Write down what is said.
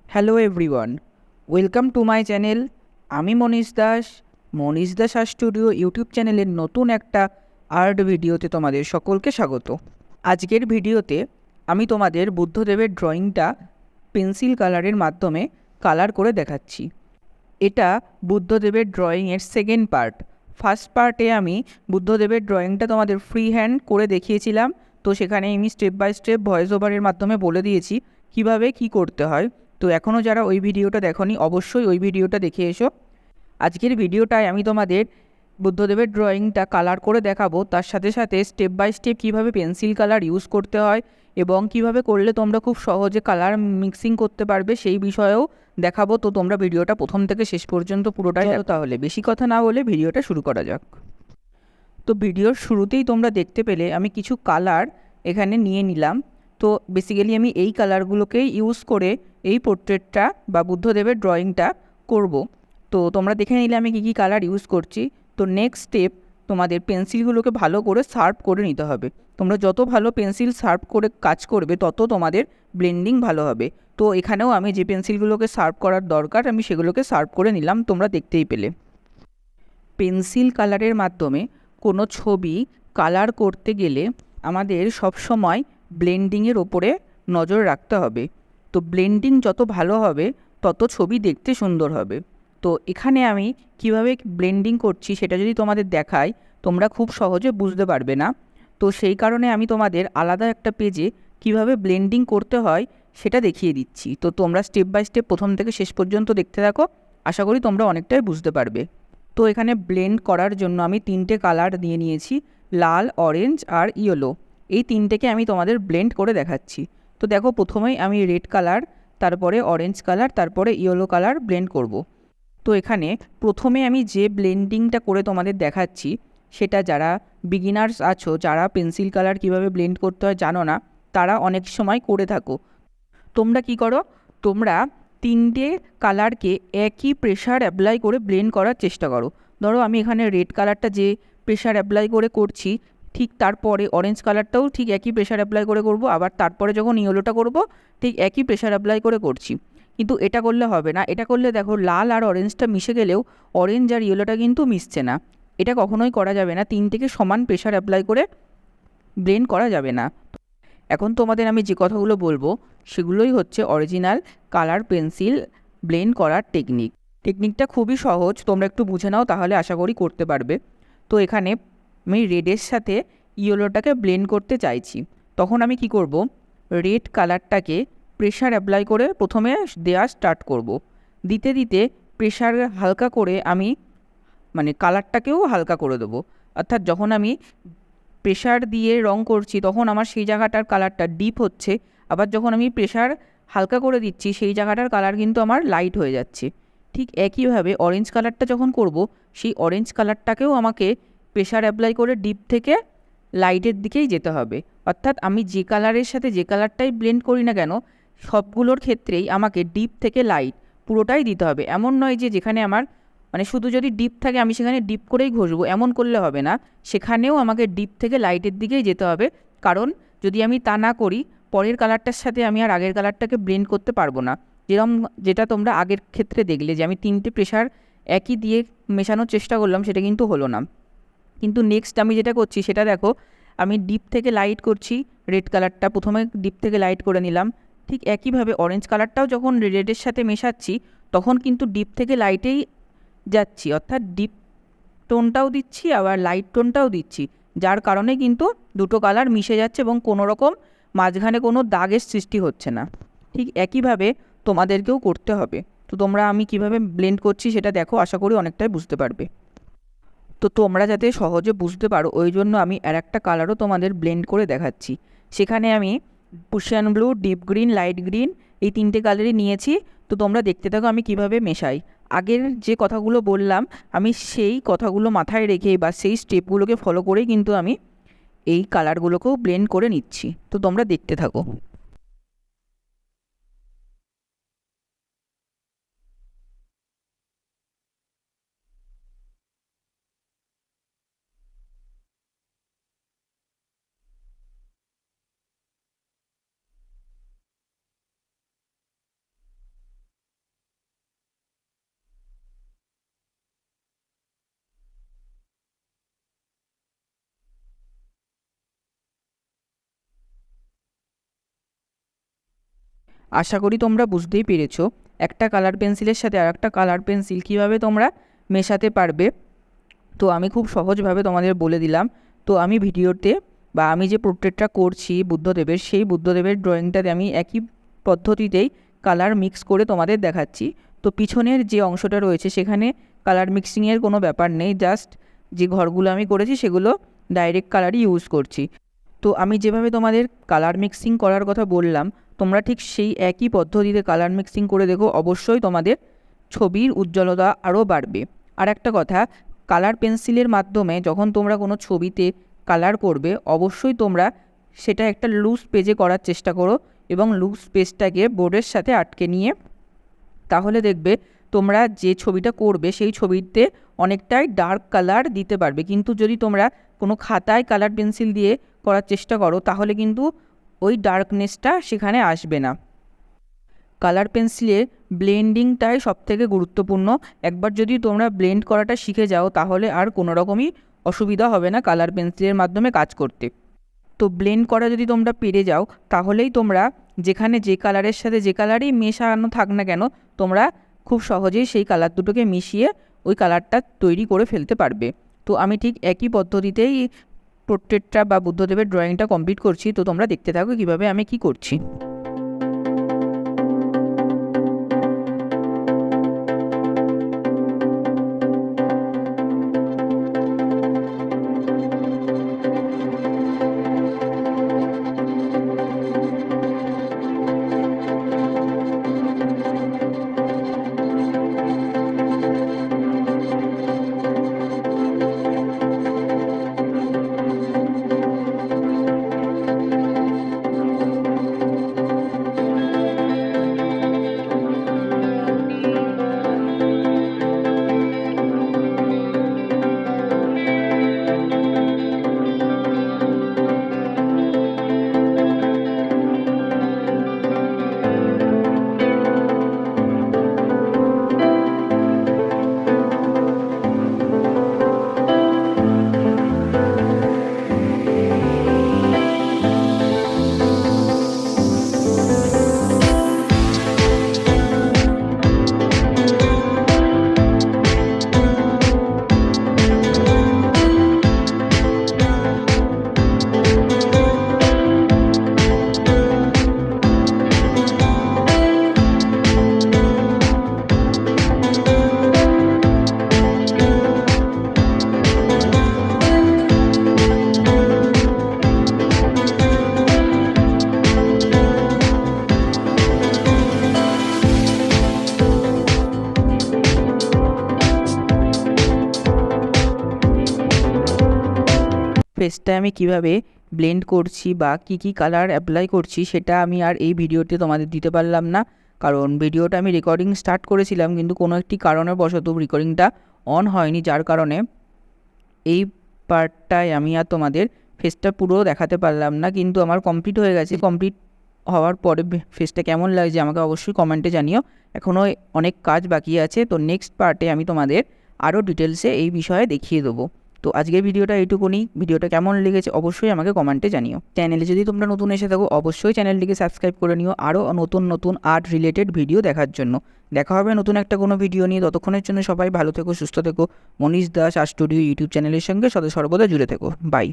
Hello everyone, welcome to my channel. আমি মনীষ দাস, মনীষ Das art studio YouTube চ্যানেলের নতুন একটা আর্ট ভিডিওতে তোমাদের সকলকে স্বাগত। আজকের ভিডিওতে আমি তোমাদের বুদ্ধদেবের ড্রয়িংটা পেন্সিল কালারের মাধ্যমে কালার করে দেখাচ্ছি। এটা বুদ্ধদেবের ড্রয়িংয়ের সেকেন্ড পার্ট। ফার্স্ট পার্টে আমি বুদ্ধদেবের ড্রয়িংটা তোমাদের ফ্রি হ্যান্ড করে দেখিয়েছিলাম, তো সেখানে আমি স্টেপ বাই স্টেপ ভয়েস ওভারের মাধ্যমে বলে দিয়েছি কিভাবে কি করতে হয়। তো এখনও যারা ওই ভিডিওটা দেখোনি অবশ্যই ওই ভিডিওটা দেখে এসো। আজকের ভিডিওটায় আমি তোমাদের বুদ্ধদেবের ড্রয়িংটা কালার করে দেখাবো, তার সাথে সাথে স্টেপ বাই স্টেপ কীভাবে পেন্সিল কালার ইউজ করতে হয় এবং কিভাবে করলে তোমরা খুব সহজে কালার মিক্সিং করতে পারবে সেই বিষয়েও দেখাবো। তো তোমরা ভিডিওটা প্রথম থেকে শেষ পর্যন্ত পুরোটাই দেখো। তাহলে বেশি কথা না বলে ভিডিওটা শুরু করা যাক। তো ভিডিওর শুরুতেই তোমরা দেখতে পেলে আমি কিছু কালার এখানে নিয়ে নিলাম। তো বেসিক্যালি আমি এই কালারগুলোকেই ইউজ করে এই পোর্ট্রেটটা বা বুদ্ধদেবের ড্রয়িংটা করব। তো তোমরা দেখে নিলে আমি কী কী কালার ইউজ করছি। তো নেক্সট স্টেপ, তোমাদের পেন্সিলগুলোকে ভালো করে শার্প করে নিতে হবে। তোমরা যত ভালো পেন্সিল শার্প করে কাজ করবে তত তোমাদের ব্লেন্ডিং ভালো হবে। তো এখানেও আমি যে পেন্সিলগুলোকে শার্প করার দরকার আমি সেগুলোকে শার্প করে নিলাম, তোমরা দেখতেই পেলে। পেন্সিল কালারের মাধ্যমে কোনো ছবি কালার করতে গেলে আমাদের সবসময় ব্লেন্ডিংয়ের ওপরে নজর রাখতে হবে। তো ব্লেন্ডিং যত ভালো হবে তত ছবি দেখতে সুন্দর হবে। তো এখানে আমি কিভাবে ব্লেন্ডিং করছি সেটা যদি তোমাদের দেখাই তোমরা খুব সহজে বুঝতে পারবে না। তো সেই কারণে আমি তোমাদের আলাদা একটা পেজে কিভাবে ব্লেন্ডিং করতে হয় সেটা দেখিয়ে দিচ্ছি। তো তোমরা স্টেপ বাই স্টেপ প্রথম থেকে শেষ পর্যন্ত দেখতে থাকো, আশা করি তোমরা অনেকটাই বুঝতে পারবে। তো এখানে ব্লেন্ড করার জন্য আমি তিনটে কালার দিয়ে নিয়েছি, লাল, অরেঞ্জ আর ইয়েলো। এই তিনটেকে আমি তোমাদের ব্লেন্ড করে দেখাচ্ছি। তো দেখো, প্রথমেই আমি রেড কালার, তারপরে অরেঞ্জ কালার, তারপরে ইয়েলো কালার ব্লেন্ড করব। তো এখানে প্রথমে আমি যে ব্লেন্ডিংটা করে তোমাদের দেখাচ্ছি সেটা যারা বিগিনার্স আছো, যারা পেন্সিল কালার কিভাবে ব্লেন্ড করতে হয় জানো না, তারা অনেক সময় করে থাকো। তোমরা কি করো, তোমরা তিনটে কালারকে একই প্রেশার অ্যাপ্লাই করে ব্লেন্ড করার চেষ্টা করো। ধরো আমি এখানে রেড কালারটা যে প্রেশার অ্যাপ্লাই করে করছি, ঠিক তারপরে অরেঞ্জ কালারটাও ঠিক একই প্রেশার অ্যাপ্লাই করে করব, আবার তারপরে যখন ইয়েলোটা করব ঠিক একই প্রেশার অ্যাপ্লাই করে করছি। কিন্তু এটা করলে হবে না। এটা করলে দেখো লাল আর অরেঞ্জটা মিশে গেলেও অরেঞ্জ আর ইয়েলোটা কিন্তু মিশছে না। এটা কখনোই করা যাবে না, তিনটেকে সমান প্রেশার অ্যাপ্লাই করে ব্লেন্ড করা যাবে না। এখন তোমাদের আমি যে কথাগুলো বলবো সেগুলোই হচ্ছে অরিজিনাল কালার পেন্সিল ব্লেন্ড করার টেকনিকটা খুবই সহজ, তোমরা একটু বুঝে নাও তাহলে আশা করি করতে পারবে। তো এখানে আমি রেডের সাথে ইয়েলোটাকে ব্লেন্ড করতে চাইছি, তখন আমি কি করব, রেড কালারটাকে প্রেশার অ্যাপ্লাই করে প্রথমে দেওয়া স্টার্ট করব। দিতে দিতে প্রেশার হালকা করে আমি কালারটাকেও হালকা করে দেবো। অর্থাৎ যখন আমি প্রেশার দিয়ে রং করছি তখন আমার সেই জায়গাটার কালারটা ডিপ হচ্ছে, আবার যখন আমি প্রেশার হালকা করে দিচ্ছি সেই জায়গাটার কালার কিন্তু আমার লাইট হয়ে যাচ্ছে। ঠিক একইভাবে অরেঞ্জ কালারটা যখন করব সেই অরেঞ্জ কালারটাকেও আমাকে প্রেশার অ্যাপ্লাই করে ডিপ থেকে লাইটের দিকেই যেতে হবে। অর্থাৎ আমি যে কালারের সাথে যে কালারটাই ব্লেন্ড করি না কেন সবগুলোর ক্ষেত্রেই আমাকে ডিপ থেকে লাইট পুরোটাই দিতে হবে। এমন নয় যে যেখানে আমার শুধু যদি ডিপ থাকে আমি সেখানে ডিপ করেই ঘষবো, এমন করলে হবে না। সেখানেও আমাকে ডিপ থেকে লাইটের দিকেই যেতে হবে, কারণ যদি আমি তা না করি পরের কালারটার সাথে আমি আর আগের কালারটাকে ব্লেন্ড করতে পারবো না। যেটা তোমরা আগের ক্ষেত্রে দেখলে যে আমি তিনটে প্রেশার একই দিয়ে মেশানোর চেষ্টা করলাম, সেটা কিন্তু হলো না। কিন্তু নেক্সট আমি যেটা করছি সেটা দেখো, আমি ডিপ থেকে লাইট করছি, রেড কালারটা প্রথমে ডিপ থেকে লাইট করে নিলাম। ঠিক একইভাবে অরেঞ্জ কালারটাও যখন রেডের সাথে মেশাচ্ছি তখন কিন্তু ডিপ থেকে লাইটেই যাচ্ছি, অর্থাৎ ডিপ টোনটাও দিচ্ছি আবার লাইট টোনটাও দিচ্ছি, যার কারণে কিন্তু দুটো কালার মিশে যাচ্ছে এবং কোনো রকম মাঝখানে কোনো দাগের সৃষ্টি হচ্ছে না। ঠিক একইভাবে তোমাদেরকেও করতে হবে। তো তোমরা আমি কিভাবে ব্লেন্ড করছি সেটা দেখো, আশা করি অনেকটাই বুঝতে পারবে। তো তোমরা যাতে সহজে বুঝতে পারো ওই জন্য আমি আর একটা কালারও তোমাদের ব্লেন্ড করে দেখাচ্ছি। সেখানে আমি Prussian blue, deep green, light green এই তিনটে কালারই নিয়েছি। তো তোমরা দেখতে থাকো আমি কিভাবে মেশাই। আগের যে কথাগুলো বললাম আমি সেই কথাগুলো মাথায় রেখে বা সেই স্টেপগুলোকে ফলো করেই কিন্তু আমি এই কালারগুলোকেও ব্লেন্ড করে নিচ্ছি। তো তোমরা দেখতে থাকো। আশা করি তোমরা বুঝতেই পেরেছো একটা কালার পেন্সিলের সাথে আর একটা কালার পেন্সিল কীভাবে তোমরা মেশাতে পারবে। তো আমি খুব সহজভাবে তোমাদের বলে দিলাম। তো আমি ভিডিওতে বা আমি যে পোর্ট্রেটটা করছি বুদ্ধদেবের, সেই বুদ্ধদেবের ড্রয়িংটাতে আমি একই পদ্ধতিতেই কালার মিক্স করে তোমাদের দেখাচ্ছি। তো পিছনের যে অংশটা রয়েছে সেখানে কালার মিক্সিংয়ের কোনো ব্যাপার নেই, জাস্ট যে ঘরগুলো আমি করেছি সেগুলো ডাইরেক্ট কালারই ইউজ করছি। তো আমি যেভাবে তোমাদের কালার মিক্সিং করার কথা বললাম, তোমরা ঠিক সেই একই পদ্ধতিতে কালার মিক্সিং করে দেখো, অবশ্যই তোমাদের ছবির উজ্জ্বলতা আরও বাড়বে। আর একটা কথা, কালার পেন্সিলের মাধ্যমে যখন তোমরা কোনো ছবিতে কালার করবে, অবশ্যই তোমরা সেটা একটা লুজ পেজে করার চেষ্টা করো এবং লুজ পেজটাকে বোর্ডের সাথে আটকে নিয়ে, তাহলে দেখবে তোমরা যে ছবিটা করবে সেই ছবিতে অনেকটাই ডার্ক কালার দিতে পারবে। কিন্তু যদি তোমরা কোনো খাতায় কালার পেন্সিল দিয়ে করার চেষ্টা করো, তাহলে কিন্তু ওই ডার্কনেসটা সেখানে আসবে না। কালার পেন্সিলে ব্লেন্ডিংটাই সবথেকে গুরুত্বপূর্ণ। একবার যদি তোমরা ব্লেন্ড করাটা শিখে যাও, তাহলে আর কোনো রকমই অসুবিধা হবে না কালার পেন্সিলের মাধ্যমে কাজ করতে। তো ব্লেন্ড করা যদি তোমরা পেরে যাও, তাহলেই তোমরা যেখানে যে কালারের সাথে যে কালারই মেশানো থাক না কেন, তোমরা খুব সহজেই সেই কালার দুটোকে মিশিয়ে ওই কালারটা তৈরি করে ফেলতে পারবে। তো আমি ঠিক একই পদ্ধতিতেই পোর্ট্রেটটা বা বুদ্ধদেবের ড্রয়িংটা কমপ্লিট করছি। তো তোমরা দেখতে থাকো কীভাবে আমি কি করছি। ফেসটা আমি কিভাবে ব্লেন্ড করছি বা কি কালার অ্যাপ্লাই করছি সেটা আমি আর এই ভিডিওতে তোমাদের দিতে পারলাম না, কারণ ভিডিওটা আমি রেকর্ডিং স্টার্ট করেছিলাম কিন্তু কোনো একটি কারণবশত রেকর্ডিংটা অন হয়নি, যার কারণে এই পার্টটায় আমি আর তোমাদের ফেসটা পুরো দেখাতে পারলাম না। কিন্তু আমার কমপ্লিট হয়ে গেছে। কমপ্লিট হওয়ার পরে ফেসটা কেমন লাগছে আমাকে অবশ্যই কমেন্টে জানিও। এখনও অনেক কাজ বাকি আছে। তো নেক্সট পার্টে আমি তোমাদের আরও ডিটেলসে এই বিষয়ে দেখিয়ে দেবো। তো আজকের ভিডিওটা এইটুকুনি। ভিডিওটা কেমন লেগেছে অবশ্যই আমাকে কমেন্টে জানিও। চ্যানেলে যদি তোমরা নতুন এসে থাকো, অবশ্যই চ্যানেলটিকে সাবস্ক্রাইব করে নিও আরও নতুন আর্ট রিলেটেড ভিডিও দেখার জন্য। দেখা হবে নতুন একটা কোনো ভিডিও নিয়ে। ততক্ষণের জন্য সবাই ভালো থেকো, সুস্থ থেকো। মনীষ দাস আর্ট স্টুডিও ইউটিউব চ্যানেলের সঙ্গে সর্বদা জুড়ে থেকো। বাই।